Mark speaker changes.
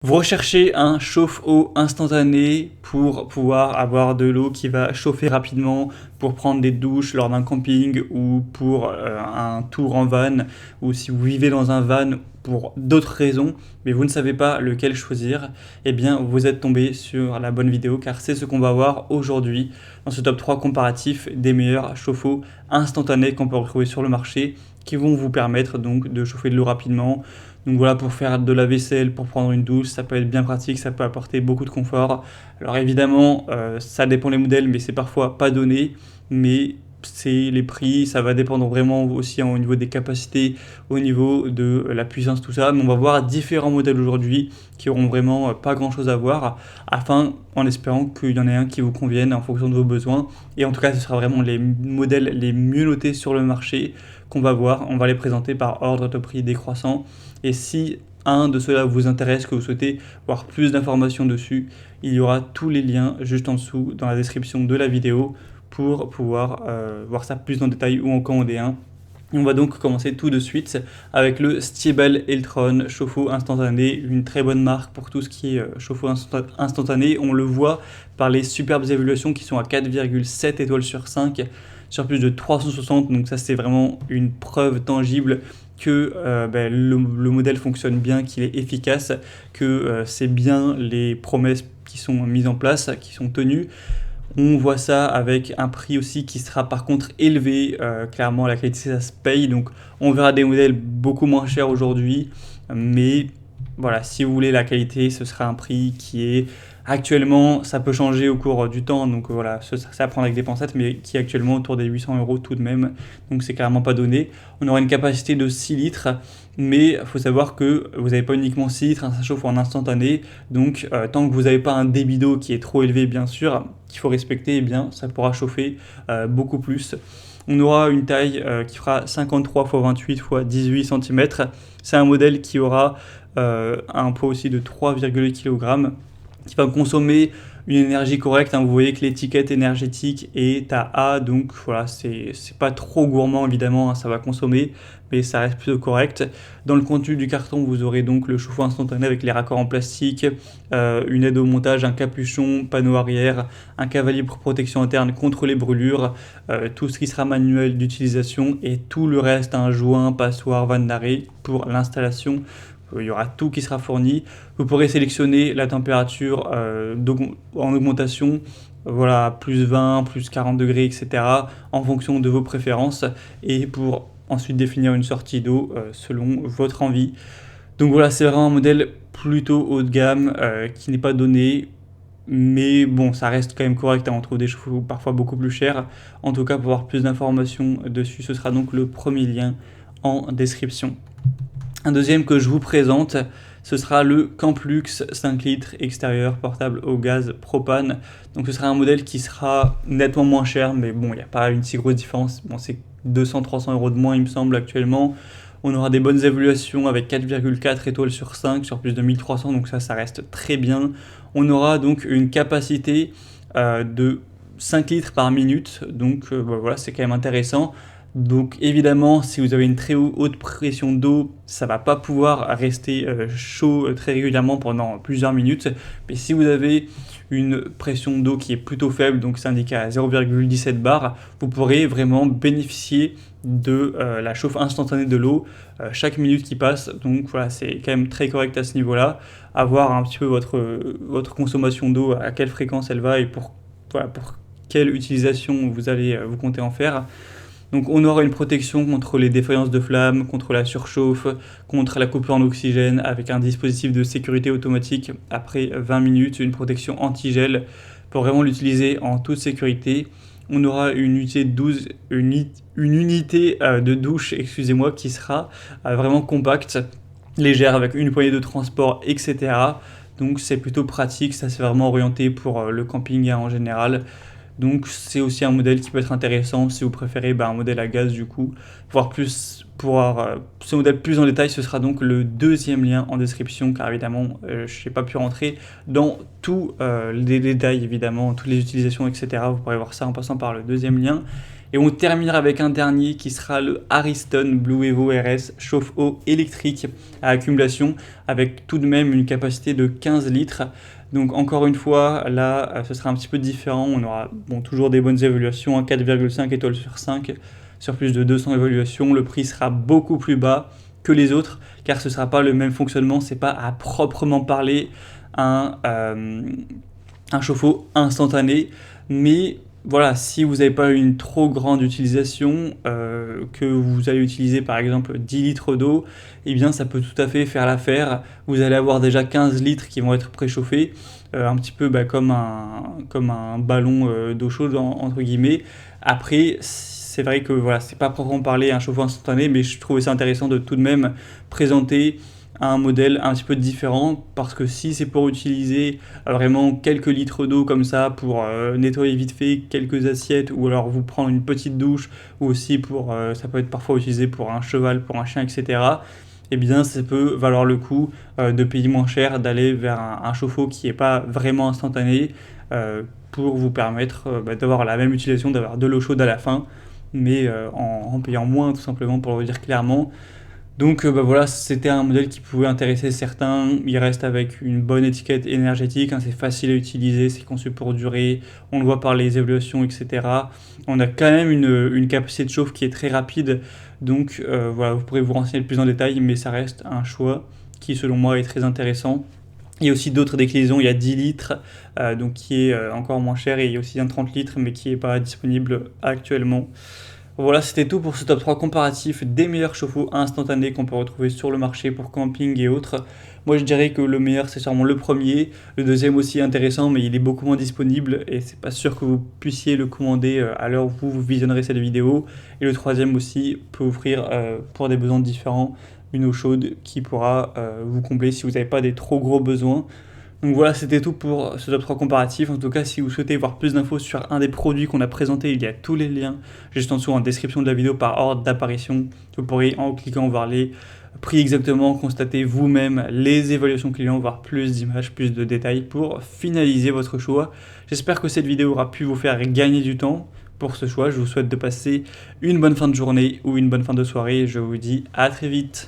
Speaker 1: Vous recherchez un chauffe-eau instantané pour pouvoir avoir de l'eau qui va chauffer rapidement pour prendre des douches lors d'un camping ou pour un tour en van, ou si vous vivez dans un van pour d'autres raisons, mais vous ne savez pas lequel choisir, eh bien vous êtes tombé sur la bonne vidéo, car c'est ce qu'on va voir aujourd'hui dans ce top 3 comparatif des meilleurs chauffe-eau instantanés qu'on peut retrouver sur le marché, qui vont vous permettre donc de chauffer de l'eau rapidement. Donc voilà, pour faire de la vaisselle, pour prendre une douche, ça peut être bien pratique, ça peut apporter beaucoup de confort. Alors évidemment, ça dépend des modèles, mais c'est parfois pas donné. Mais c'est les prix, ça va dépendre vraiment aussi au niveau des capacités, au niveau de la puissance, tout ça. Mais on va voir différents modèles aujourd'hui qui auront vraiment pas grand chose à voir, en espérant qu'il y en ait un qui vous convienne en fonction de vos besoins. Et en tout cas, ce sera vraiment les modèles les mieux notés sur le marché qu'on va voir. On va les présenter par ordre de prix décroissant. Et si un de ceux-là vous intéresse, que vous souhaitez voir plus d'informations dessus, il y aura tous les liens juste en dessous dans la description de la vidéo pour pouvoir voir ça plus en détail ou en commander un. On va donc commencer tout de suite avec le Stiebel Eltron chauffe-eau instantané, une très bonne marque pour tout ce qui est chauffe-eau instantané. On le voit par les superbes évaluations qui sont à 4,7 étoiles sur 5 sur plus de 360, donc ça c'est vraiment une preuve tangible que le modèle fonctionne bien, qu'il est efficace, que c'est bien les promesses qui sont mises en place, qui sont tenues. On voit ça avec un prix aussi qui sera par contre élevé, clairement la qualité ça se paye, donc on verra des modèles beaucoup moins chers aujourd'hui, mais voilà, si vous voulez la qualité, ce sera un prix qui est actuellement, ça peut changer au cours du temps, donc voilà, ça à prendre avec des pincettes, mais qui est actuellement autour des 800 € tout de même, donc c'est clairement pas donné. On aura une capacité de 6 litres, mais il faut savoir que vous n'avez pas uniquement 6 litres, ça chauffe en instantané, donc tant que vous n'avez pas un débit d'eau qui est trop élevé, bien sûr, qu'il faut respecter, eh bien ça pourra chauffer beaucoup plus. On aura une taille qui fera 53 x 28 x 18 cm. C'est un modèle qui aura un poids aussi de 3,8 kg, qui va consommer une énergie correcte. Vous voyez que l'étiquette énergétique est à A, donc voilà, c'est pas trop gourmand évidemment, ça va consommer, mais ça reste plutôt correct. Dans le contenu du carton, vous aurez donc le chauffe-eau instantané avec les raccords en plastique, une aide au montage, un capuchon, panneau arrière, un cavalier pour protection interne contre les brûlures, tout ce qui sera manuel d'utilisation et tout le reste, un joint, passoire, vanne d'arrêt pour l'installation. Il y aura tout qui sera fourni. Vous pourrez sélectionner la température en augmentation, voilà, plus 20, plus 40 degrés, etc. en fonction de vos préférences et pour ensuite définir une sortie d'eau selon votre envie. Donc voilà, c'est vraiment un modèle plutôt haut de gamme qui n'est pas donné. Mais bon, ça reste quand même correct, on trouve des chauffe-eau parfois beaucoup plus chers. En tout cas, pour avoir plus d'informations dessus, ce sera donc le premier lien en description. Un deuxième que je vous présente, ce sera le Camplux 5 litres extérieur portable au gaz propane. Donc ce sera un modèle qui sera nettement moins cher, mais bon, il n'y a pas une si grosse différence. Bon, c'est 200-300 € de moins, il me semble, actuellement. On aura des bonnes évaluations avec 4,4 étoiles sur 5 sur plus de 1300, donc ça reste très bien. On aura donc une capacité de 5 litres par minute, donc voilà, c'est quand même intéressant. Donc évidemment, si vous avez une très haute pression d'eau, ça ne va pas pouvoir rester chaud très régulièrement pendant plusieurs minutes. Mais si vous avez une pression d'eau qui est plutôt faible, donc c'est indiqué à 0,17 bar, vous pourrez vraiment bénéficier de la chauffe instantanée de l'eau chaque minute qui passe. Donc voilà, c'est quand même très correct à ce niveau-là. À voir un petit peu votre consommation d'eau, à quelle fréquence elle va et pour quelle utilisation vous allez vous compter en faire. Donc on aura une protection contre les défaillances de flammes, contre la surchauffe, contre la coupure en oxygène avec un dispositif de sécurité automatique après 20 minutes, une protection anti-gel pour vraiment l'utiliser en toute sécurité. On aura une unité de douche, qui sera vraiment compacte, légère avec une poignée de transport, etc. Donc c'est plutôt pratique, ça c'est vraiment orienté pour le camping en général. Donc c'est aussi un modèle qui peut être intéressant si vous préférez un modèle à gaz du coup. Pour voir ce modèle plus en détail, ce sera donc le deuxième lien en description, car évidemment je n'ai pas pu rentrer dans tous les détails, évidemment, toutes les utilisations, etc. Vous pourrez voir ça en passant par le deuxième lien. Et on terminera avec un dernier qui sera le Ariston Blue Evo RS chauffe-eau électrique à accumulation avec tout de même une capacité de 15 litres. Donc encore une fois, là, ce sera un petit peu différent. On aura toujours des bonnes évaluations, 4,5 étoiles sur 5 sur plus de 200 évaluations. Le prix sera beaucoup plus bas que les autres, car ce ne sera pas le même fonctionnement. C'est pas à proprement parler un chauffe-eau instantané, mais voilà, si vous n'avez pas une trop grande utilisation, que vous allez utiliser par exemple 10 litres d'eau, eh bien ça peut tout à fait faire l'affaire. Vous allez avoir déjà 15 litres qui vont être préchauffés, un petit peu comme un ballon d'eau chaude entre guillemets. Après, c'est vrai que voilà, c'est pas proprement parler un chauffe-eau instantané, mais je trouvais ça intéressant de tout de même présenter un modèle un petit peu différent, parce que si c'est pour utiliser vraiment quelques litres d'eau comme ça pour nettoyer vite fait quelques assiettes, ou alors vous prendre une petite douche, ou aussi ça peut être parfois utilisé pour un cheval, pour un chien, etc., eh bien ça peut valoir le coup de payer moins cher, d'aller vers un chauffe-eau qui n'est pas vraiment instantané, pour vous permettre d'avoir la même utilisation, d'avoir de l'eau chaude à la fin, mais en payant moins, tout simplement, pour le dire clairement. Donc voilà, c'était un modèle qui pouvait intéresser certains. Il reste avec une bonne étiquette énergétique, c'est facile à utiliser, c'est conçu pour durer, on le voit par les évaluations, etc. On a quand même une capacité de chauffe qui est très rapide, donc voilà, vous pourrez vous renseigner plus en détail, mais ça reste un choix qui selon moi est très intéressant. Il y a aussi d'autres déclinaisons, il y a 10 litres, donc qui est encore moins cher, et il y a aussi un 30 litres, mais qui n'est pas disponible actuellement. Voilà, c'était tout pour ce top 3 comparatif des meilleurs chauffe-eau instantanés qu'on peut retrouver sur le marché pour camping et autres. Moi je dirais que le meilleur c'est sûrement le premier, le deuxième aussi est intéressant, mais il est beaucoup moins disponible et c'est pas sûr que vous puissiez le commander à l'heure où vous visionnerez cette vidéo. Et le troisième aussi peut offrir pour des besoins différents une eau chaude qui pourra vous combler si vous n'avez pas des trop gros besoins. Donc voilà, c'était tout pour ce top 3 comparatif. En tout cas, si vous souhaitez voir plus d'infos sur un des produits qu'on a présenté, il y a tous les liens juste en dessous en description de la vidéo par ordre d'apparition. Vous pourrez, en cliquant, voir les prix exactement, constater vous-même les évaluations clients, voir plus d'images, plus de détails pour finaliser votre choix. J'espère que cette vidéo aura pu vous faire gagner du temps pour ce choix. Je vous souhaite de passer une bonne fin de journée ou une bonne fin de soirée. Je vous dis à très vite.